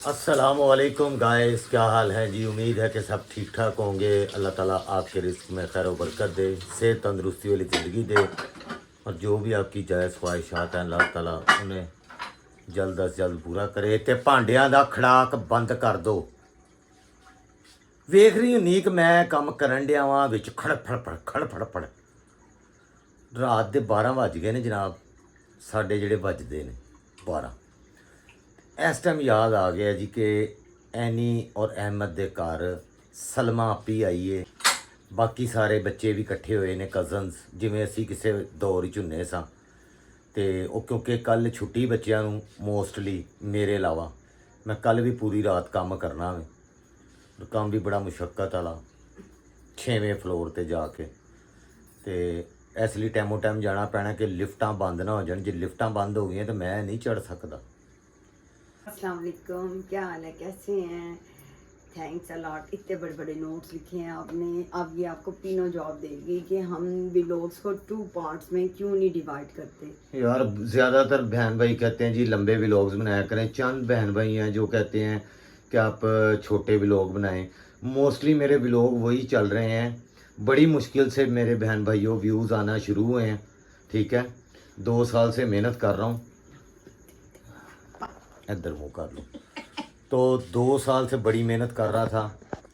अस्सलामुअलैकुम गाइस, क्या हाल है जी। उम्मीद है कि सब ठीक ठाक होंगे। अल्लाह ताला आपके रिस्क में खैर बरकत दे, सेहत तंदरुस्ती वाली ज़िंदगी दे और जो भी आपकी जायज़ ख्वाहिशात हैं अल्लाह ताला उन्हें जल्द अज जल्द पूरा करे। ते भांडियां दा खड़ाक बंद कर दो। ਵੇਖ ਰਹੀ ਹੁੰਨੀ ਕਿ ਮੈਂ ਕੰਮ ਕਰਨ ਡਿਆ ਵਾਂ ਵਿੱਚ ਖੜ ਫੜ ਰਾਤ ਦੇ 12 ਵੱਜ ਗਏ ਨੇ ਜਨਾਬ। ਸਾਡੇ ਜਿਹੜੇ ਵੱਜਦੇ ਨੇ 12। ਇਸ ਟਾਈਮ ਯਾਦ ਆ ਗਿਆ ਜੀ ਕਿ ਐਨੀ ਔਰ ਅਹਿਮਦ ਦੇ ਘਰ ਸਲਮਾ ਆਪੀ ਆਈ ਏ। ਬਾਕੀ ਸਾਰੇ ਬੱਚੇ ਵੀ ਇਕੱਠੇ ਹੋਏ ਨੇ, ਕਜ਼ਨਸ, ਜਿਵੇਂ ਅਸੀਂ ਕਿਸੇ ਦੌਰ 'ਚ ਹੁੰਦੇ ਸਾਂ। ਅਤੇ ਉਹ ਕਿਉਂਕਿ ਕੱਲ੍ਹ ਛੁੱਟੀ ਬੱਚਿਆਂ ਨੂੰ ਮੋਸਟਲੀ, ਮੇਰੇ ਇਲਾਵਾ। ਮੈਂ ਕੱਲ੍ਹ ਵੀ ਪੂਰੀ ਰਾਤ ਕੰਮ ਕਰਨਾ ਵੇ। ਕੰਮ ਵੀ ਬੜਾ ਮੁਸ਼ੱਕਤ ਵਾਲਾ, 6ਵੇਂ ਫਲੋਰ 'ਤੇ ਜਾ ਕੇ। ਅਤੇ ਇਸ ਲਈ ਟਾਈਮੋ ਟਾਈਮ ਜਾਣਾ ਪੈਣਾ ਕਿ ਲਿਫਟਾਂ ਬੰਦ ਨਾ ਹੋ ਜਾਣ। ਜੇ ਲਿਫਟਾਂ ਬੰਦ ਹੋ ਗਈਆਂ ਤਾਂ ਮੈਂ ਨਹੀਂ ਚੜ੍ਹ ਸਕਦਾ। अस्सलाम वालेकुम, क्या हाल है, कैसे हैं? Thanks a lot. इतने बड़े बड़े नोट्स लिखे हैं आपने। अब ये आपको तीनों जवाब देगी कि हम व्लॉग्स को 2 पार्ट्स में क्यों नहीं डिवाइड करते। यार ज़्यादातर बहन भाई कहते हैं जी लंबे व्लॉग्स बनाया करें। चंद बहन भाई हैं जो कहते हैं कि आप छोटे व्लॉग बनाएं। मोस्टली मेरे व्लॉग वही चल रहे हैं। बड़ी मुश्किल से मेरे बहन भाइयों व्यूज़ आना शुरू हुए हैं। ठीक है, 2 साल से मेहनत कर रहा हूँ। इधर मुँह कर लो। तो 2 साल से बड़ी मेहनत कर रहा था।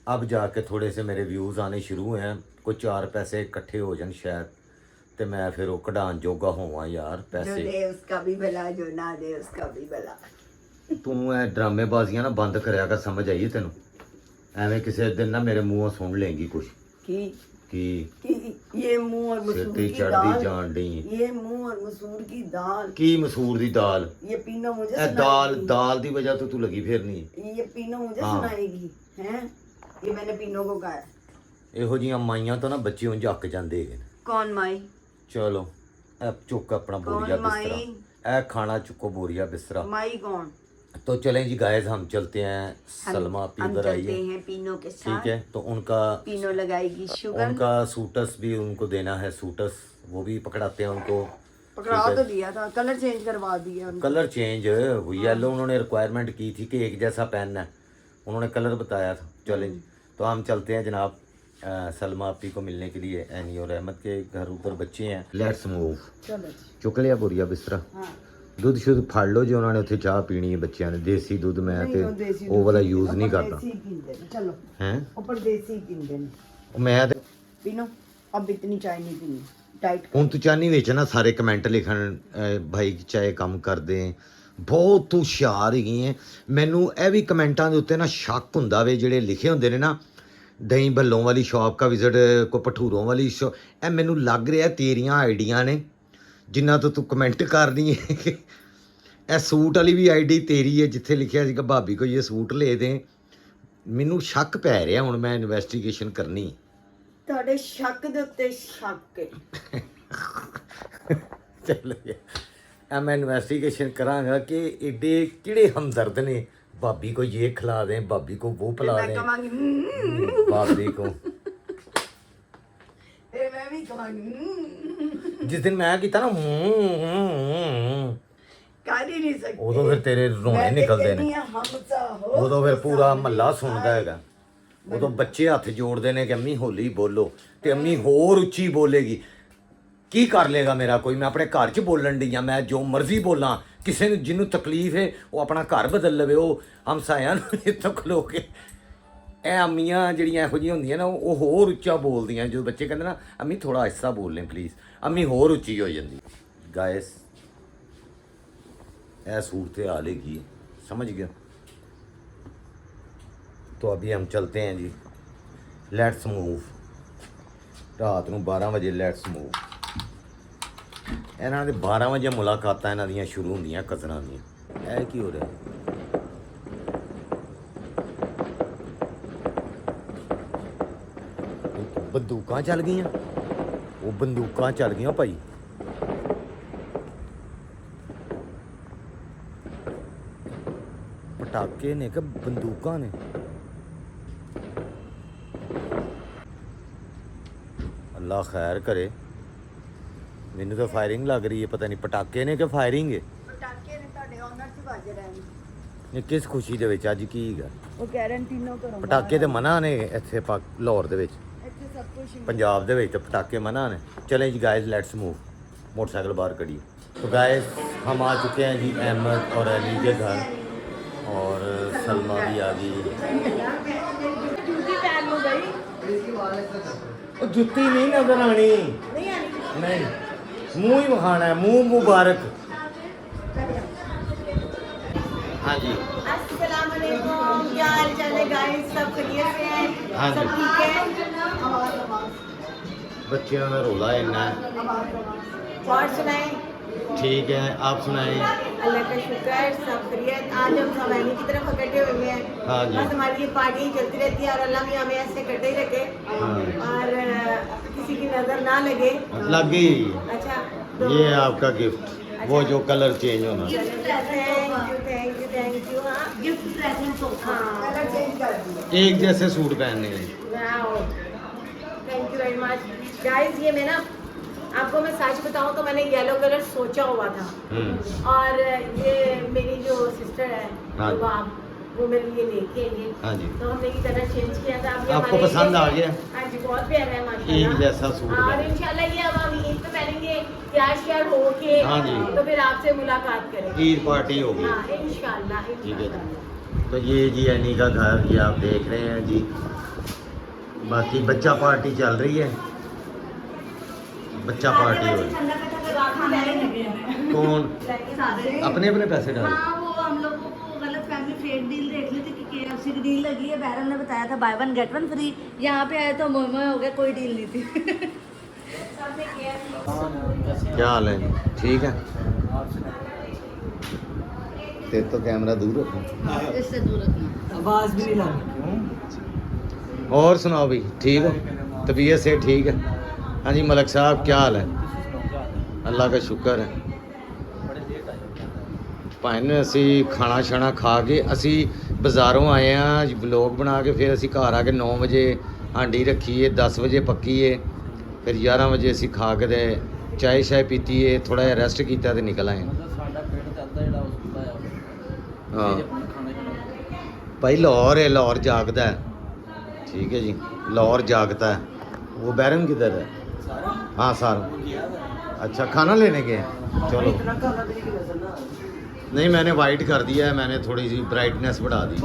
अब जाके थोड़े से मेरे व्यूज़ आने शुरू हुए हैं। कोई 4 पैसे इकट्ठे हो जाए शायद, तो मैं फिर वो कढ़ान जोगा होवा यार पैसे। जो दे उसका भी भला, जो ना दे उसका भी भला। तू ड्रामेबाजियां ना बंद करया कर, समझ आई तेन? एवं किसी दिन ना मेरे मुँह सुन लेंगी कुछ कि ये मूंग और मसूर की चढ़ती जान डी। ये मूंग और मसूर की दाल। की मसूर दी दाल? ये पीनो मुझे दाल दी वजह तो तू लगी फिरनी। ये पीनो मुझे सुनाएगी हैं? ये मैंने पीनो को कहा है। ਇਹੋ ਜਿਹੀਆਂ ਮਾਈਆਂ ਤੋਂ ਨਾ ਬੱਚੇ ਉਂਝ ਅੱਕ ਜਾਂਦੇ ਹੈਗੇ। कौन माई? चलो ए चुक अपना बोरिया बिस्तरा, ए खाना चुको बोरिया बिस्तरा। माई कौन? तो चलें जी गाइस, हम चलते हैं। सलमा आपी इधर आई हैं पीनो के साथ। ठीक है, तो उनका पीनो लगाएगी शुगर। उनका सूटस भी उनको देना है। सूटस वो भी पकड़ाते हैं उनको। पकड़ा तो दिया था, कलर चेंज करवा दिया उनको। कलर चेंज वो येलो उन्होंने रिक्वायरमेंट की थी कि एक जैसा पहनना है, उन्होंने कलर बताया था। चलें जी, तो हम चलते हैं जनाब सलमा आपी को मिलने के लिए। एनी और अहमद के घर उधर बच्चे हैं। Let's move. चलो चुक लिया बोरिया बिस्तरा। हाँ। ਦੁੱਧ ਸ਼ੁੱਧ ਫੜ ਲਓ ਜੇ ਉਹਨਾਂ ਨੇ ਉੱਥੇ ਚਾਹ ਪੀਣੀ ਹੈ ਬੱਚਿਆਂ ਨੇ। ਦੇਸੀ ਦੁੱਧ ਮੈਂ ਤੇ ਉਹ ਵਾਲਾ ਯੂਜ਼ ਨਹੀਂ ਕਰਦਾ। चलो हैं ऊपर देसी पींदे ने। मैं ਤੇ पीनो, अब इतनी चाय नहीं पीनी, डाइट ਹੁਣ ਤੂੰ ਚਾਹਨੀ ਵਿੱਚ ਨਾ ਸਾਰੇ ਕਮੈਂਟ ਲਿਖਣ ਭਾਈ ਚਾਹੇ ਕੰਮ ਕਰਦੇ ਬਹੁਤ ਤੂੰ ਹੁਸ਼ਿਆਰ ਹੈਗੀ ਹੈ। ਮੈਨੂੰ ਇਹ ਵੀ ਕਮੈਂਟਾਂ ਦੇ ਉੱਤੇ ਨਾ ਸ਼ੱਕ ਹੁੰਦਾ ਵੇ, ਜਿਹੜੇ ਲਿਖੇ ਹੁੰਦੇ ਨੇ ਨਾ ਦਹੀਂ ਭੱਲੋਂ ਵਾਲੀ ਸ਼ਾਪ ਕਾ ਵਿਜ਼ਿਟ, ਕੋ ਭਠੂਰੋਂ ਵਾਲੀ ਸ਼ੋ, ਇਹ ਮੈਨੂੰ ਲੱਗ ਰਿਹਾ ਤੇਰੀਆਂ ਆਈਡੀਆਂ ਨੇ ਜਿਨ੍ਹਾਂ ਤੋਂ ਤੂੰ ਕਮੈਂਟ ਕਰਨੀ ਹੈ। ਇਹ ਸੂਟ ਵਾਲੀ ਵੀ ਆਈਡੀ ਤੇਰੀ ਹੈ ਜਿੱਥੇ ਲਿਖਿਆ ਸੀਗਾ ਭਾਬੀ ਕੋਈ ਇਹ ਸੂਟ ਲੈ ਦੇ। ਮੈਨੂੰ ਸ਼ੱਕ ਪੈ ਰਿਹਾ, ਹੁਣ ਮੈਂ ਇਨਵੈਸਟੀਗੇਸ਼ਨ ਕਰਨੀ। ਤੁਹਾਡੇ ਸ਼ੱਕ ਦੇ ਉੱਤੇ ਸ਼ੱਕ ਹੈ। ਚੱਲ ਆ ਮੈਂ ਇਨਵੈਸਟੀਗੇਸ਼ਨ ਕਰਾਂਗਾ ਕਿ ਏਡੇ ਕਿਹੜੇ ਹਮਦਰਦ ਨੇ। भाभी को ये खिला दें, भाभी को वो पिला दें, भाभी को। मैं भी कहूंगी। जिस दिन मैं किया ना कर ही नहीं सकते, उदों फिर तेरे रोने निकलते हैं। उदों फिर पूरा महल्ला सुनता है। उदों बच्चे हथ जोड़ते हैं कि अम्मी होली बोलो, तो अम्मी होर उच्ची बोलेगी। की कर लेगा मेरा कोई? मैं अपने घर च बोलन डी, मैं जो मर्जी बोला। किसी ने जिन्हों तकलीफ है वो अपना घर बदल लवे। वो हमसाया इतों खलो के ਇਹ ਅਮੀਆਂ ਜਿਹੜੀਆਂ ਇਹੋ ਜਿਹੀਆਂ ਹੁੰਦੀਆਂ ਨਾ ਉਹ ਹੋਰ ਉੱਚਾ ਬੋਲਦੀਆਂ। ਜਦੋਂ ਬੱਚੇ ਕਹਿੰਦੇ ਨਾ ਅਮੀ ਥੋੜਾ ਆਹਿਸਤਾ ਬੋਲ ਲੈ ਪਲੀਜ਼, ਅਮੀ ਹੋਰ ਉੱਚੀ ਹੋ ਜਾਂਦੀ। ਗਾਇਸ ਇਹ सूरत हाल है, समझ गया? तो अभी हम चलते हैं जी। Let's move. रात ਨੂੰ 12 ਵਜੇ लेट्स मूव। ਇਹਨਾਂ ਦੇ 12 ਵਜੇ ਮੁਲਾਕਾਤਾਂ ਇਹਨਾਂ ਦੀਆਂ ਸ਼ੁਰੂ ਹੁੰਦੀਆਂ ਕਜ਼ਨਾਂ ਦੀਆਂ। ਇਹ ਕੀ ਹੋ ਰਿਹਾ? ਬੰਦੂਕਾਂ ਚੱਲ ਗਈਆਂ। ਉਹ ਬੰਦੂਕਾਂ ਚੱਲ ਗਈਆਂ ਭਾਈ। ਪਟਾਕੇ ਨੇ ਕਿ ਬੰਦੂਕਾਂ ਨੇ? ਅੱਲਾ ਖੈਰ ਕਰੇ। ਮੈਨੂੰ ਤਾਂ ਫਾਇਰਿੰਗ ਲੱਗ ਰਹੀ ਹੈ, ਪਤਾ ਨਹੀਂ ਪਟਾਕੇ ਨੇ ਕਿ ਫਾਇਰਿੰਗ ਹੈ। ਪਟਾਕੇ ਨੇ ਤੁਹਾਡੇ ਓਨਰ 'ਚ ਵੱਜ ਰਹੇ ਨੇ। ਇਹ ਕਿਸ ਖੁਸ਼ੀ ਦੇ ਵਿੱਚ ਅੱਜ ਕੀ ਹੈਗਾ? वो कह रहे हैं तीनों करो ਪਟਾਕੇ ਤੇ ਮਨਾ ਨੇ ਇੱਥੇ ਲਾਹੌਰ ਦੇ ਵਿੱਚ, ਇੱਥੇ सब कुछ ਪੰਜਾਬ ਦੇ ਵਿੱਚ ਤਾਂ ਪਟਾਕੇ ਮਨਾ ਨੇ। चलें जी गाइस लेट्स मूव, मोटरसाइकिल बाहर करिए। तो गाइस हम आ चुके हैं जी अहमद और अली के घर, और सलमा भी आ गई। जूती पहन लो भाई, जुत्ती नहीं नजर आनी, नहीं आनी। नहीं मुंह ही बखाना है, मुंह मुबारक। हाँ जी अस्सलाम वालेकुम, क्या हाल चाल है गाइस? सब खैरियत से हैं? हाँ जी। सब ठीक है? आवाज़ बच्चियों का रोला इन्ना है। और सुनाएं? ठीक है, आप सुनाएं। अल्लाह का शुक्र, सब खैरियत। आज हम सवानी की तरफ इकट्ठे हुए हैं। हाँ जी। बस हमारी ये पार्टी चलती रहती है और अल्लाह भी हमें ऐसे इकट्ठे ही रखे हाँ। और किसी की नजर ना लगे। लग गई। अच्छा तो ये आपका गिफ्ट, वो जो कलर चेंज होना। Thank you. हाँ गिफ्ट प्रेजेंट हाँ कलर चेंज कर दिया। एक जैसे सूट पहनने हैं। Thank you very much guys. ये मैं ना आपको मैं सच बताऊं तो मैंने येलो कलर सोचा हुआ था, और ये मेरी जो सिस्टर है हाँ। रुबाब, वो मेरे लिए लेके आई है। हाँ जी। तो हमने ये कलर चेंज किया था। अब ये आपको हमारे पसंद लिए- आ गया? हाँ जी, बहुत प्यारा है माशाल्लाह। एक जैसा सूट और पहना। इंशाल्लाह ये अब हम ईद पे पहनेंगे, तैयार श्यार होके हाँ जी। तो फिर आपसे मुलाकात करेंगे। ईद पार्टी होगी। हाँ इंशाल्लाह ठीक है। इंशाल्लाह। तो ये जी एनी का घर, ये आप देख रहे हैं जी। बाकी बच्चा पार्टी चल रही है, बच्चा पार्टी हो रही है। कौन? अपने अपने पैसे डाल। हाँ, वो हम लोगों को गलत फैमिली फेक डील देख ली थी कि KFC की डील लगी है। बहरम ने बताया था by one get one free. यहाँ पे आए तो मोए मोए हो गया, कोई डील नहीं थी। क्या हाल है? ठीक है। तेरे तो कैमरा दूर रखो। इससे दूर रखना। आवाज भी नहीं लानी। और सुनाओ भाई, ठीक हो? तबीयत से ठीक है? हाँ जी मलक साहब, क्या हाल है? अल्लाह का शुक्र है। ਭਾਵੇਂ ਅਸੀਂ ਖਾਣਾ ਛਾਣਾ ਖਾ ਕੇ ਅਸੀਂ ਬਾਜ਼ਾਰੋਂ ਆਏ ਆ, ਵਲੋਗ ਬਣਾ ਕੇ ਫਿਰ ਅਸੀਂ ਘਰ ਆ ਕੇ 9 ਵਜੇ ਹਾਂਡੀ ਰੱਖੀ ਏ, 10 ਵਜੇ ਪੱਕੀ ਏ, ਫਿਰ 11 ਵਜੇ ਅਸੀਂ ਖਾ ਕੇ ਤੇ ਚਾय ਸ਼ਾय ਪੀਤੀ ਏ, ਥੋੜਾ ਜਿਹਾ ਰੈਸਟ ਕੀਤਾ ਤੇ ਨਿਕਲ ਆਏ। ਸਾਡਾ ਪਿੰਡ ਚੱਲਦਾ ਜਿਹੜਾ ਉਸ ਦਾ ਆ ਹਾਂ खाने भाई लाहौर है, लाहौर जागता है। ठीक है जी, लाहौर जागता है। वो बैरम किधर है? सारा हाँ सारा। किया अच्छा खाना लेने गए? चलो। इतना काला भी नहीं नजर ना नहीं मैंने वाइट कर दिया है, मैंने थोड़ी सी ब्राइटनेस बढ़ा दी।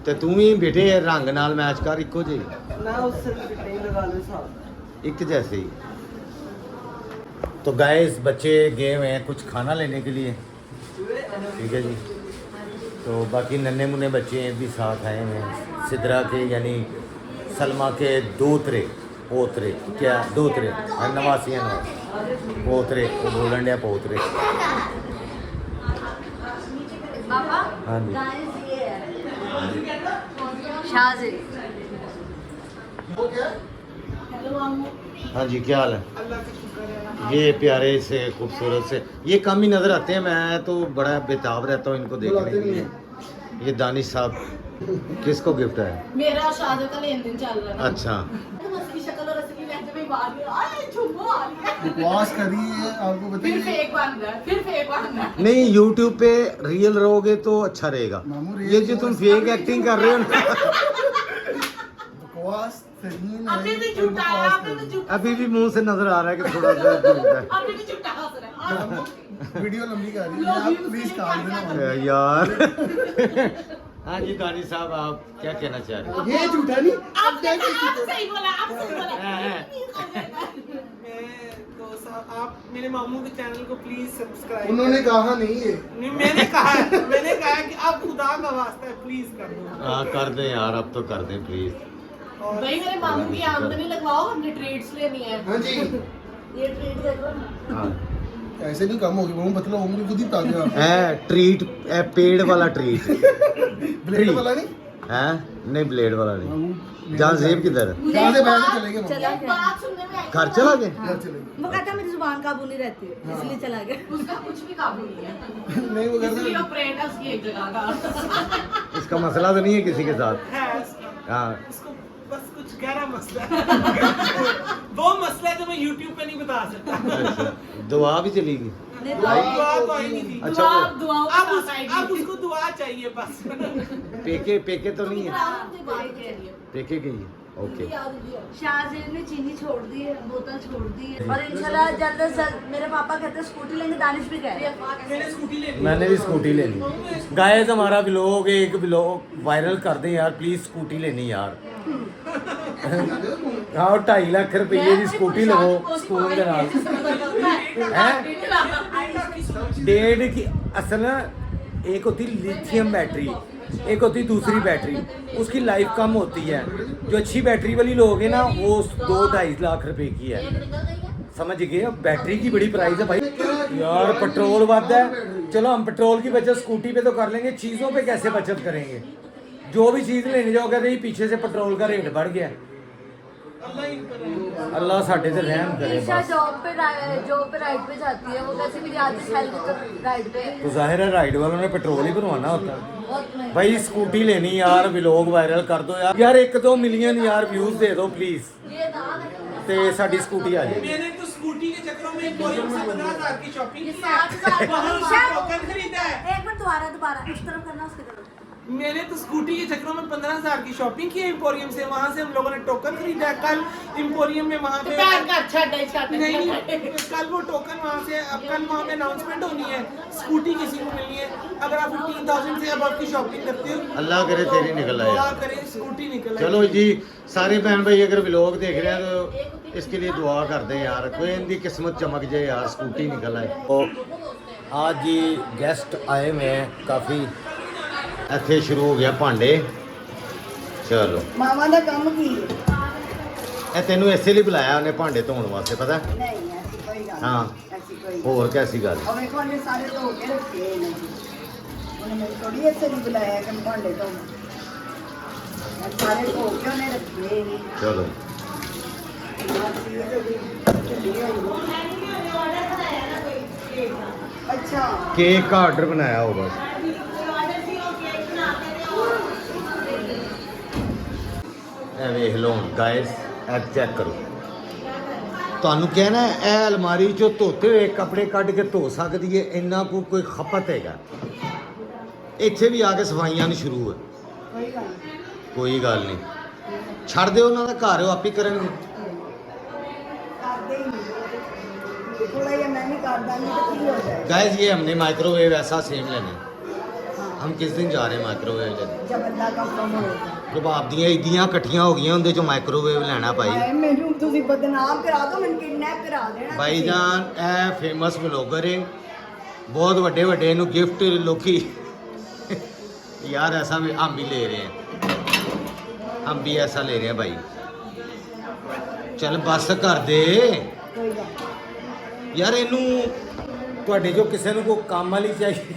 तो तू भी बेटे रंग नाल मैच कर, इको जी ना उससे नहीं लगा लो साहब। एक जैसे ही। तो गाइस बच्चे गए हुए हैं कुछ खाना लेने के लिए। ठीक है जी। तो बाकी नन्हे मुन्ने बच्चे भी साथ आए हुए हैं। सिदरा के यानी सलमा के दोतरे पोतरे, क्या दोतरे नवासियाँ पोतरे, वो बोलन डे पोतरे। पापा हाँ जी। गाइस ये है शाहजी। हेलो मामू। हाँ जी क्या हाल है? ये प्यारे से खूबसूरत से ये कम ही नज़र आते हैं, मैं तो बड़ा बेताब रहता हूँ इनको देखने के लिए। ये दानिश साहब किसको गिफ्ट है? मेरा शादी का लेन देन चल रहा है। अच्छा असली शक्ल और असली लहजे में बात है। अरे झुम्मो आ रही है। उपवास करिए, आपको फिर बताइए। फेक बन रहा है, फिर फेक बन रहा है। नहीं यूट्यूब पे रियल रहोगे तो अच्छा रहेगा। मामू, रियल ये जो तुम फेक एक्टिंग कर रहे हो ना उपवास सही है। अभी भी झूठा है, अभी भी झूठा। अभी भी मुंह से नजर आ रहा है कि थोड़ा सा झूठ है। अभी भी झूठा हंस रहा है। वीडियो लंबी कर रही है, आप प्लीज काट देना। यार हाँ जी दानिश साहब आप क्या कहना चाह रहे हो? ये झूठा नहीं। अब सही बोला, अब सही बोला। मैं तो साहब आप मेरे मामू के चैनल को प्लीज सब्सक्राइब। उन्होंने कहा नहीं है। नहीं मैंने कहा कि आप खुदा का वास्ता है प्लीज कर दो। हाँ कर दें यार, अब तो कर दें प्लीज। और भाई मेरे मामू की आमदनी लगवाओ, हमने ट्रीट्स लेनी है। हाँ जी, ये ट्रीट देखो ना। हाँ ऐसे नहीं कम होगी, वो पतला हो मुझे खुद ही बता दिया। है ट्रीट, पेड़ वाला ट्रीट ब्लेड वाला नहीं। है नहीं, ब्लेड वाला नहीं। जहाँ जेब किधर है? जहाँ से बाहर चले गए चला मामू। गया। बात सुनने में आई। घर चला गया? घर चले गए। वो कहता मेरी जुबान काबू नहीं रहती है, इसलिए चला गया। उसका कुछ भी काबू नहीं है, नहीं वो घर इसलिए से ऑपरेट है उसकी एक जगह का। इसका मसला तो नहीं है किसी के साथ? है इसका। हाँ इसको बस कुछ गहरा मसला है। वो मसला है जो मैं YouTube पे नहीं बता सकता। अच्छा, दुआ भी चली गई। दुआ तो आई नहीं थी। अच्छा अब उसको दुआ चाहिए बस। पेके तो नहीं है, पेके गई है। ओके, शाहजेब ने चीनी छोड़ दी है, बोतल छोड़ दी है, और इंशाल्लाह जल्द से जल्द मेरे पापा कहते हैं स्कूटी लेंगे, दानिश भी कह रहे हैं। मैंने स्कूटी ले ली। मैंने भी स्कूटी लेनी। गाइस हमारा व्लॉग एक व्लॉग वायरल कर दें यार प्लीज, स्कूटी लेनी यार। हाँ 2.5 लाख रुपये की स्कूटी लवो स्कूल के नाल हैं। डेढ़ की असल ना, एक होती लिथियम बैटरी, एक होती दूसरी बैटरी, उसकी लाइफ कम होती है। जो अच्छी बैटरी वाली लोगे ना वो 2-2.5 लाख रुपए की है, समझ गए। बैटरी की बड़ी प्राइस है भाई यार, पेट्रोल बढ़ है। चलो हम पेट्रोल की बचत स्कूटी पे तो कर लेंगे, चीज़ों पे कैसे बचत करेंगे? जो भी चीज़ लेने जाओगे तो पीछे से पेट्रोल का रेट बढ़ गया। अल्लाह साढ़े से रहम करे ईशा बस। जॉब पे राइड पे जाती है, वो कैसे मेरी आदत हेल्थ राइड पे तो जाहिर है राइड वालों ने पेट्रोल ही भरवाना होता है। बहुत महंगी। भाई स्कूटी लेनी यार, व्लॉग वायरल कर दो यार। यार 1-2 मिलियन यार व्यूज दे दो प्लीज, ते साडी स्कूटी आ जाएगी। मैंने तो स्कूटी के चक्करों में एम्पोरियम से 15,000 की शॉपिंग ये की है। 7,000 वहाँ ईशा, से टोकन खरीदा है। एक मिनट दोबारा इस तरफ करना, उसकी तरफ। मैंने तो स्कूटी के चक्करों में 15,000 की शॉपिंग की है एम्पोरियम से। वहाँ से हम लोगों ने टोकन खरीदा है। कल एम्पोरियम में वहाँ पे नहीं, कल वो टोकन वहाँ से, अब कल वहाँ पे अनाउंसमेंट होनी है, स्कूटी किसी को मिलनी है। अगर आप 15,000 से अब आपकी शॉपिंग करते हो, अल्लाह करे तेरी निकल आए। दुआ करें स्कूटी निकल आए। चलो जी सारे बहन भाई अगर व्लॉग देख रहे हैं तो इसके लिए दुआ कर दें यार, कोई इनकी किस्मत चमक जाए यार, स्कूटी निकल आए। तो आज जी गेस्ट आए हुए हैं काफ़ी, ਇੱਥੇ ਸ਼ੁਰੂ ਹੋ ਗਿਆ ਭਾਂਡੇ। ਚਲੋ मामा का काम की ਇਹ ਤੈਨੂੰ ਇਸੇ ਲਈ ਬੁਲਾਇਆ ਉਹਨੇ, ਭਾਂਡੇ ਧੋਣ ਵਾਸਤੇ, ਪਤਾ? नहीं ऐसी कोई गल हाँ। नहीं, ऐसी कोई गल ਹੋਰ ਕੈਸੀ ਗੱਲ? और मेरे को ने सारे धो के रखे हैं जी। उन्हें मेरी थोड़ी ऐसे नहीं बुलाया कि मैं भांडे धो, सारे धो के उन्हें रखे हैं। ਚਲੋ अच्छा केक का ऑर्डर बनाया होगा। ਇਹ ਵੇਖ ਲਓ ਗਾਇਸ, ਇਹ ਚੈੱਕ ਕਰੋ। ਤੁਹਾਨੂੰ ਕਹਿਣਾ ਇਹ ਅਲਮਾਰੀ ਚੋਂ ਧੋਤੇ ਹੋਏ ਕੱਪੜੇ ਕੱਢ ਕੇ ਧੋ ਸਕਦੀ ਹੈ, ਇੰਨਾ ਕੋਈ ਖਪਤ ਹੈਗਾ। ਇੱਥੇ ਵੀ ਆ ਕੇ ਸਫਾਈਆਂ ਨੂੰ ਸ਼ੁਰੂ ਹੈ। कोई गल नहीं, ਕੋਈ ਗੱਲ ਨਹੀਂ, ਛੱਡ ਦਿਓ ਉਹਨਾਂ ਦਾ ਘਰ, ਉਹ ਆਪੇ ਕਰਨਗੇ। करदे ही नहीं, थोड़ा ये मैं भी कर दूंगी तो की हो जाएगा। गाइस ये हमने माइक्रोवेव ऐसा सेम लेना है। हम किस दिन जा रहे हैं माइक्रोवेव लेने? जब अल्लाह का हुक्म होगा। ਰਬਾਬ ਦੀਆਂ ਇਦੀਆਂ ਇਕੱਠੀਆਂ ਹੋ ਗਈਆਂ, ਉਹਦੇ ਚੋਂ ਮਾਈਕ੍ਰੋਵੇਵ ਲੈਣਾ ਭਾਈ। हाय मैनू तुसी बदनाम करा दो, मैंने किडनैप करा देना। ਭਾਈ ਜਾਨ ਇਹ ਫੇਮਸ ਵਲੋਗਰ ਹੈ, ਬਹੁਤ ਵੱਡੇ ਵੱਡੇ ਇਹਨੂੰ ਗਿਫਟ ਲੋਕੀ यार ऐसा भी हम भी ले रहे हैं, हम भी ऐसा ले रहे हैं भाई। चल बस कर दे कोई गल नहीं। यार ਇਹਨੂੰ ਤੁਹਾਡੇ ਜੋ ਕਿਸੇ ਨੂੰ ਕੋਈ ਕੰਮ ਵਾਲੀ ਚਾਹੀਦੀ,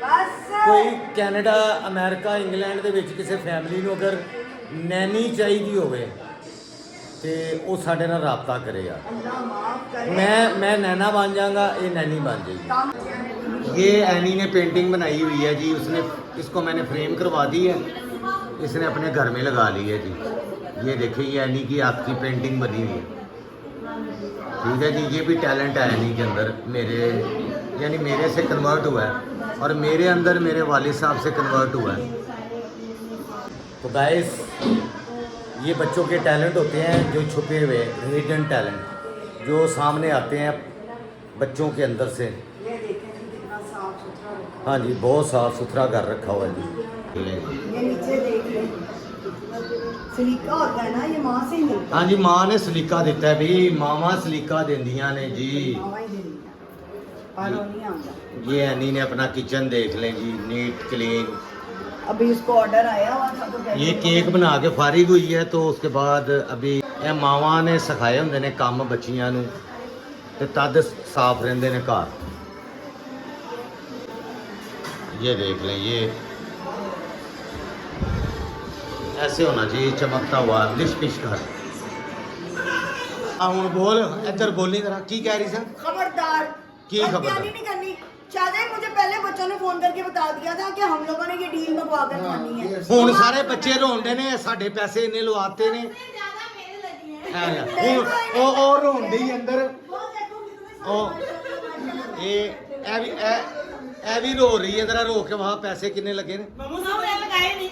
बस ਕੋਈ ਕੈਨੇਡਾ ਅਮਰੀਕਾ ਇੰਗਲੈਂਡ ਦੇ ਵਿੱਚ ਕਿਸੇ ਫੈਮਿਲੀ ਨੂੰ ਅਗਰ ਨੈਨੀ ਚਾਹੀਦੀ ਹੋਵੇ ਤੇ ਉਹ ਸਾਡੇ ਨਾਲ ਰਾਬਤਾ ਕਰੇ यार। अल्लाह माफ करे। मैं नैना बन जाऊंगा, ये नैनी बन जाएगी। काम ये एनी ने पेंटिंग बनाई हुई है जी, उसने इसको मैंने फ्रेम करवा दी है, इसने अपने घर में लगा ली है जी। ये देखिए ये एनी की आपकी पेंटिंग बनी हुई है, ठीक है जी। ये भी टैलेंट है एनी के अंदर, मेरे यानी मेरे से कन्वर्ट हुआ है और मेरे अंदर मेरे वालिद साहब से कन्वर्ट हुआ है। तो गाइस ये बच्चों के टैलेंट होते हैं जो छुपे हुए हिडन टैलेंट, जो सामने आते हैं बच्चों के अंदर से। ये देखें जी कितना साफ सुथरा रखा। हाँ जी बहुत साफ सुथरा कर रखा हुआ है जी। ये नीचे देख ले, सलीका होता है ना, ये माँ से ही मिलता हाँ जी माँ ने सलीका दिता है भी, मामा सलीका देंदियां ने जी। है। मावा ही देती है, बाहरों नहीं आता। ये एनी ने अपना किचन देख लें जी, नीट क्लीन। अभी इसको ऑर्डर आया हुआ था तो कहते ये केक बना के फारिग हुई है, तो उसके बाद अभी ये मावा ने सिखाए होंगे ने काम बच्चियां नू, ते तद साफ रहंदे ने घर। ये देख लें, ये ऐसे होना चाहिए चमकता हुआ लिश पिश कर। हूँ बोल इधर बोली जरा, की कह रही सर? खबरदार की खबरदार? बदतमीजी नहीं करनी। शायद मुझे पहले बच्चों ने फोन करके बता दिया था कि हम लोगों ने ये डील मंगवा कर खानी है। ਹੁਣ ਸਾਰੇ ਬੱਚੇ ਰੋਂਦੇ ਨੇ ਸਾਡੇ ਪੈਸੇ ਇੰਨੇ ਲਵਾਤੇ ਨੇ ਹੁਣ ਉਹ ਰੋਂਦੇ ਹੀ ਅੰਦਰ ਉਹ ਇਹ ਵੀ ਰੋ ਰਹੀ ਹੈ ਜਰਾ ਰੋ ਕੇ ਵਾਹ ਪੈਸੇ ਕਿੰਨੇ ਲੱਗੇ ਨੇ मम्मू साहब ने लगाए नहीं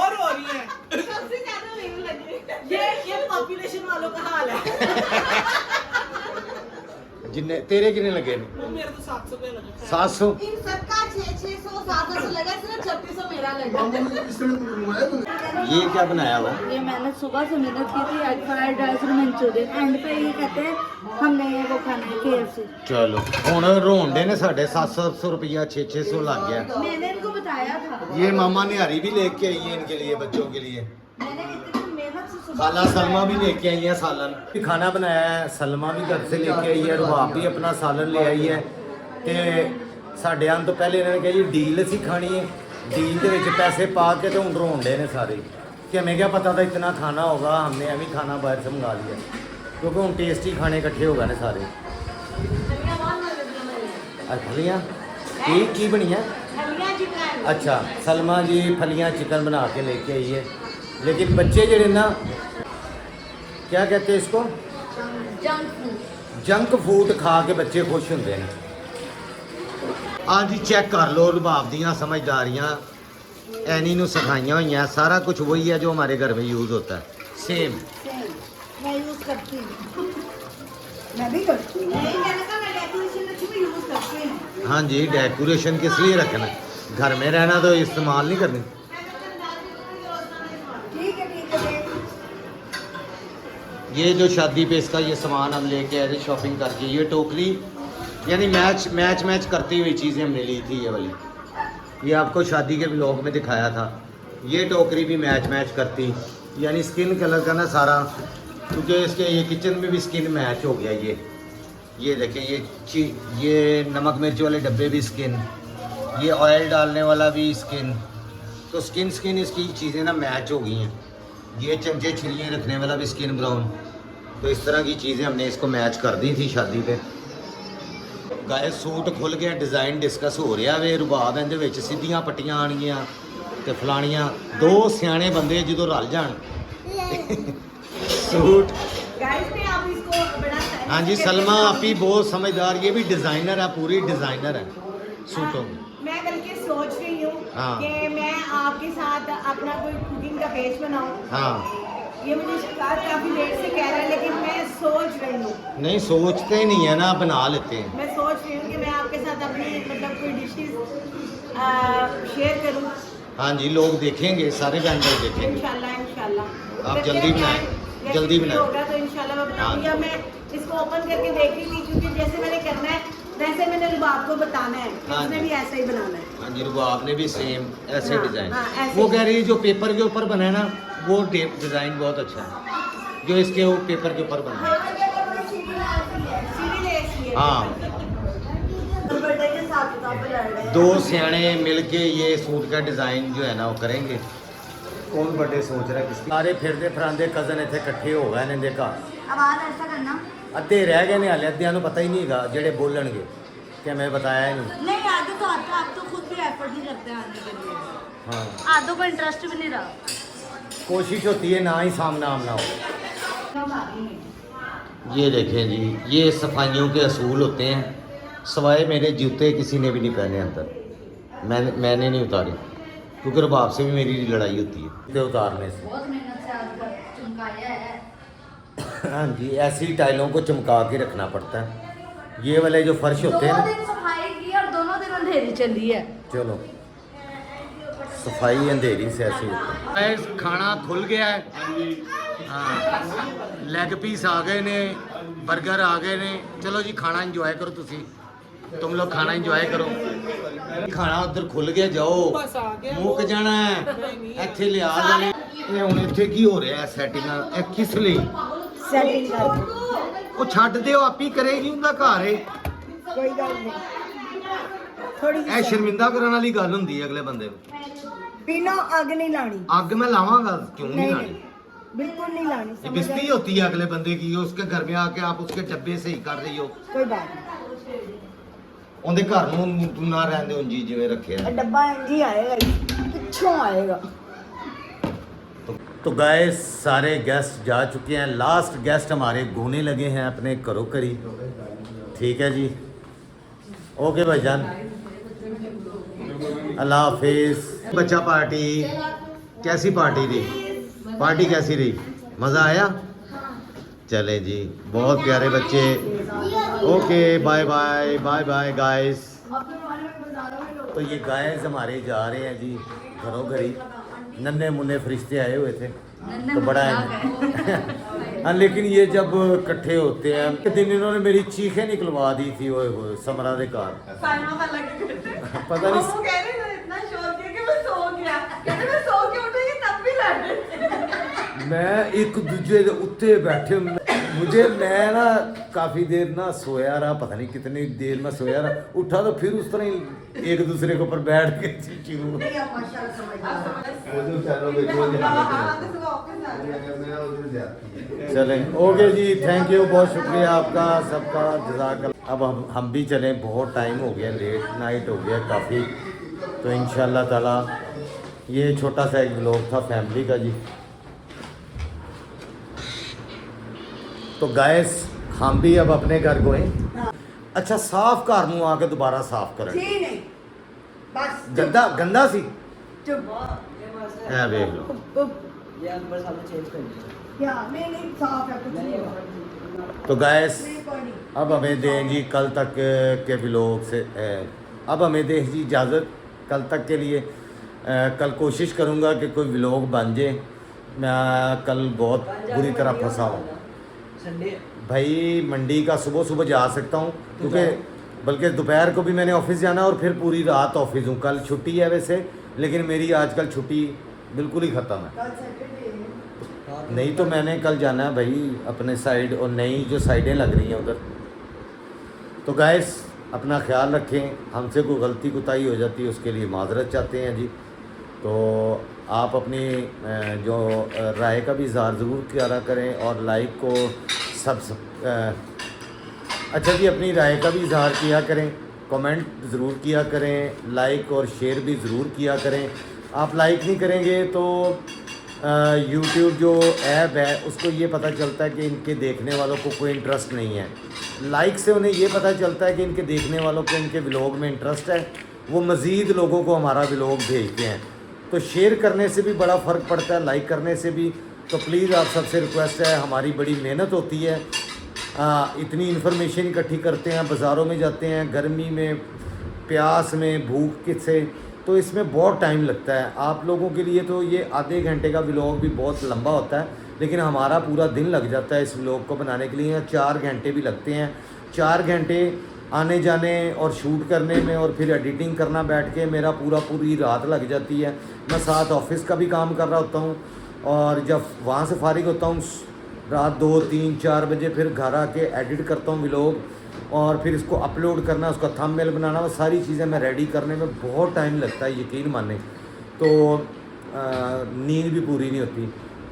और हो रही है सबसे ज्यादा मेरे लगे ये पॉपुलेशन वालों का हाल है ਜਿੰਨੇ ਤੇਰੇ ਕਿੰਨੇ ਲੱਗੇ ਨੇ वो मेरे तो 700 रुपए लगे 700 इन सबका 600 700 लगा, सिर्फ 3600 मेरा लगा। मामू ने इस तरह मंगवाया तुमने? ये क्या बनाया हुआ ये मैंने सुबह से मेहनत की थी, एग फ्राइड राइस और मंचूरियन। एंड पे ये कहते हैं हमने ये वो खाना है KFC। ਚਲੋ ਹੁਣ ਰੋਂਦੇ ਨੇ ਸਾਡੇ 700 रुपया 600 लग गया मैंने इनको बताया था, ये मामा निहारी भी लेके आई है इनके लिए बच्चों के लिए मैंने इतनी मेहनत से सुबह खाला सलमा भी लेके आई है सालन खाना बनाया है सलमा भी घर से लेके आई है रुबाब भी अपना सालन ले आई है ਤੇ ਸਾਡੇ ਆਉਣ ਤੋਂ ਪਹਿਲੇ ਇਹਨਾਂ ਨੇ ਕਿਹਾ ਜੀ ਡੀਲ ਅਸੀਂ ਖਾਣੀ ਹੈ ਡੀਲ ਦੇ ਵਿੱਚ ਪੈਸੇ ਪਾ ਕੇ ਤੇ ਹੁਣ ਰੋਂਦੇ ਨੇ ਸਾਰੇ कि हमें क्या पता था इतना खाना होगा हमने अभी खाना बाहर से मंगा लिया क्योंकि हम टेस्टी खाने इकट्ठे हो गए ना सारे फलियाँ की बनी है अच्छा सलमा जी फलियाँ चिकन बना के लेके आई है लेकिन बच्चे जड़े ना क्या कहते हैं इसको जंक फूड खा के बच्चे खुश होंगे हैं हाँ जी चेक कर लो रुबाब दियाँ समझदारियाँ एनी नू सिखाइया हुई हैं सारा कुछ वही है जो हमारे घर में यूज़ होता है सेम मैं यूज करती हूँ मैं भी करती हूँ नहीं मैंने कहा मैं डेकोरेशन अच्छी भी यूज करती हूँ हाँ जी डेकोरेशन किस लिए रखना घर में रहना तो इस्तेमाल नहीं करनी ठीक है ये जो शादी पे इसका ये सामान हम लेके आए थे शॉपिंग करके ये टोकरी यानी मैच करती हुई चीज़ें हमने ली थी ये वाली ये आपको शादी के ब्लॉग में दिखाया था ये टोकरी भी मैच करती यानी स्किन कलर का ना सारा क्योंकि इसके ये किचन में भी स्किन मैच हो गया ये देखें ये नमक मिर्च वाले डब्बे भी स्किन ये ऑयल डालने वाला भी स्किन तो स्किन इसकी चीज़ें ना मैच हो गई हैं ये चमचे छिलियाँ रखने वाला भी स्किन ब्राउन तो इस तरह की चीज़ें हमने इसको मैच कर दी थी शादी पे गाय सूट खुल गया डिज़ाइन डिस्कस हो रहा वे रुबाब इहदे विच सीधियां पट्टियां आणगियां ते फलाणियां दो सियाणे बंदे जो रल जान सूट हाँ जी सलमा आपी बहुत समझदार ये भी डिज़ाइनर है पूरी डिज़ाइनर है सूटों की मैं बल्कि सोच रही हूँ हाँ। कि मैं आपके साथ अपना कोई कुकिंग का पेज बनाऊँ हाँ ये मुझे शिकार काफ़ी देर से कह रहा है लेकिन मैं सोच रही हूँ नहीं सोचते ही नहीं है ना बना लेते हैं मैं सोच रही हूँ कि मैं आपके साथ अपनी मतलब कोई डिशेज शेयर करूँ हाँ जी लोग देखेंगे सारे जानवर देखेंगे इंशाल्लाह आप जल्दी बनाएं जल्दी बनाएं होगा तो इंशाल्लाह मैं बताऊँगी अब मैं इसको ओपन करके देख रही थी क्योंकि जैसे मैंने करना है वैसे मैंने रुबाब को बताना है हाँ उसने जी। भी ऐसा ही बनाना है हाँ जी रुबाब ने भी सेम ऐसे हाँ, डिज़ाइन हाँ, ऐसे वो कह रही है जो पेपर के ऊपर बना है ना वो डिज़ाइन बहुत अच्छा है जो इसके वो पेपर के ऊपर बना है सीढ़ी ले ऐसी है हाँ बर्थडे के साथ किताब पे लड़ रहे हैं दो सियाने मिलके ये सूट का डिज़ाइन जो है ना वो करेंगे कौन बर्थडे सोच रहा है किसकी सारे फिरते फरांदे कज़न इतने इकट्ठे हो गए ने घर आवाज ऐसा करना अद्धे रह गए ने हाले अद्धियां नूं पता ही नहीं हैगा जेड़े बोलणगे कि हमें बताया ही नहीं नहीं, आधे तो आता, आप तो खुद भी एफर्ट नहीं करते आने के लिए, हाँ आधों को इंटरेस्ट भी नहीं रहा। कोशिश होती है ना ही सामना आमना हो ये देखें जी ये सफाइयों के असूल होते हैं सवाए मेरे जूते किसी ने भी नहीं पहने अंदर मैंने नहीं उतारे क्योंकि रुबाब से भी मेरी लड़ाई होती है उतारने से बहुत मेहनत से आज तक चमकाया है। हाँ जी ऐसी टाइलों को चमका के रखना पड़ता है ये वाले जो फर्श होते हैं दो ना दिन सफाई की और दोनों दिन अंधेरी चली है। चलो सफाई अंधेरी से ऐसी होती है खाना खुल गया है हाँ लेग पीस आ गए ने बर्गर आ गए ने चलो जी खाना इंजॉय करो तुम लोग खाना इंजॉय करो खाना उधर खुल गया जाओ बस आ गया मुੱਕ ਜਾਣਾ ਹੈ ਇੱਥੇ ਲਿਆ ਜਾਣੇ ਇਹ ਹੁਣ ਇੱਥੇ ਕੀ ਹੋ ਰਿਹਾ ਸੈਟਿੰਗ ਇਹ ਕਿਸ ਲਈ सेटिंग कर ਉਹ ਛੱਡ ਦਿਓ ਆਪੀ ਕਰੇ ਨਹੀਂ ਹੁੰਦਾ ਘਰ ਏ कोई गल नहीं थोड़ी ਇਹ ਸ਼ਰਮਿੰਦਾ ਕਰਨ ਵਾਲੀ ਗੱਲ ਹੁੰਦੀ ਹੈ ਅਗਲੇ ਬੰਦੇ ਨੂੰ पीनो अग नहीं लानी ਅੱਗ ਮੈਂ ਲਾਵਾਂਗਾ ਕਿਉਂ ਨਹੀਂ नहीं ਲਾਣੀ बिल्कुल नहीं लानी, ये समझ बेइज्जती आई? होती है अगले बंदे की, उसके घर में आके आप उसके डब्बे सही कर रही हो, कोई बात नहीं, ਉਹਦੇ ਘਰ ਨੂੰ ਤੂੰ ਨਾ ਰਹਿੰਦੇ ਉਂਝ ਹੀ ਜਿਵੇਂ ਰੱਖਿਆ। डब्बा इंज ही आएगा, पिछों आएगा। तो गाइस सारे गेस्ट जा चुके हैं, लास्ट गेस्ट हमारे घूमने लगे हैं अपने घरों करी। ठीक है जी, ओके भाईजान, अल्लाह हाफिज। बच्चा पार्टी कैसी पार्टी रही? पार्टी कैसी रही? मज़ा आया? चले जी, बहुत प्यारे बच्चे। Okay bye bye bye bye guys. तो ये गाइस हमारे जा रहे हैं जी घरों घरी, नन्हे मुन्ने फरिश्ते आए हुए थे तो बड़ा है हाँ, लेकिन ये जब इकट्ठे होते हैं, एक दिन इन्होंने मेरी चीखें निकलवा दी थी, ओए होए समरा दे कार पता नहीं मैं एक दूजे के उत्ते बैठे, मुझे मैं ना काफ़ी देर ना सोया रहा, पता नहीं कितनी देर में सोया रहा, उठा तो फिर उस तरह ही एक दूसरे के ऊपर बैठ के शुरू। चलें, ओके जी, थैंक यू, बहुत शुक्रिया आपका सबका, जज़ाकल्लाह। अब हम भी चलें, बहुत टाइम हो गया, लेट नाइट हो गया काफ़ी, तो इंशाल्लाह ताला ये छोटा सा एक व्लॉग था फैमिली का जी। तो गाइस हम भी अब अपने घर गए। अच्छा, साफ घर नूं आके दोबारा साफ करें, जी नहीं, बस गंदा गंदा सी चुप। है, देख लो। क्या नहीं साफ है, कुछ नहीं होगा। तो गैस नहीं, कोई नहीं। अब हमें दें जी कल तक के व्लॉग से, अब हमें दें जी इजाज़त कल तक के लिए। कल कोशिश करूँगा कि कोई व्लॉग बन जाए। मैं कल बहुत बुरी तरह फंसा हूँ भाई, मंडी का सुबह सुबह जा सकता हूँ क्योंकि बल्कि दोपहर को भी मैंने ऑफिस जाना है और फिर पूरी रात ऑफिस हूँ। कल छुट्टी है वैसे, लेकिन मेरी आजकल छुट्टी बिल्कुल ही ख़त्म है। कल सैटरडे है। नहीं तो मैंने कल जाना है भाई अपने साइड, और नई जो साइडें लग रही हैं उधर। तो गाइस अपना ख्याल रखें, हमसे कोई गलती कोताही हो जाती है उसके लिए माजरत चाहते हैं जी। तो आप अपनी जो राय का भी इज़हार ज़रूर किया करें और लाइक को अच्छा जी, अपनी राय का भी इज़हार किया करें, कमेंट ज़रूर किया करें, लाइक और शेयर भी ज़रूर किया करें। आप लाइक नहीं करेंगे तो यूट्यूब जो ऐप है उसको ये पता चलता है कि इनके देखने वालों को कोई इंटरेस्ट नहीं है। लाइक से उन्हें ये पता चलता है कि इनके देखने वालों को इनके व्लॉग में इंटरेस्ट है, वो मज़ीद लोगों को हमारा व्लॉग भेजते हैं। तो शेयर करने से भी बड़ा फ़र्क पड़ता है, लाइक करने से भी। तो प्लीज़ आप सबसे रिक्वेस्ट है, हमारी बड़ी मेहनत होती है, इतनी इन्फॉर्मेशन इकट्ठी करते हैं, बाज़ारों में जाते हैं, गर्मी में, प्यास में, भूख से, तो इसमें बहुत टाइम लगता है। आप लोगों के लिए तो ये आधे घंटे का व्लॉग भी बहुत लंबा होता है, लेकिन हमारा पूरा दिन लग जाता है इस व्लॉग को बनाने के लिए। 4 घंटे भी लगते हैं, 4 घंटे आने जाने और शूट करने में, और फिर एडिटिंग करना बैठ के मेरा पूरी रात लग जाती है। मैं साथ ऑफिस का भी काम कर रहा होता हूँ, और जब वहाँ से फारिग होता हूँ रात 2, 3, 4 बजे, फिर घर आके एडिट करता हूँ व्लॉग, और फिर इसको अपलोड करना, उसका थंबनेल बनाना, वो सारी चीज़ें मैं रेडी करने में बहुत टाइम लगता है, यकीन माने। तो नींद भी पूरी नहीं होती।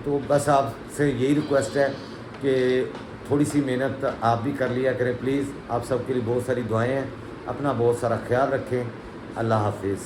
तो बस आपसे यही रिक्वेस्ट है कि थोड़ी सी मेहनत आप भी कर लिया करें प्लीज़। आप सबके लिए बहुत सारी दुआएं हैं, अपना बहुत सारा ख्याल रखें। अल्लाह हाफिज़।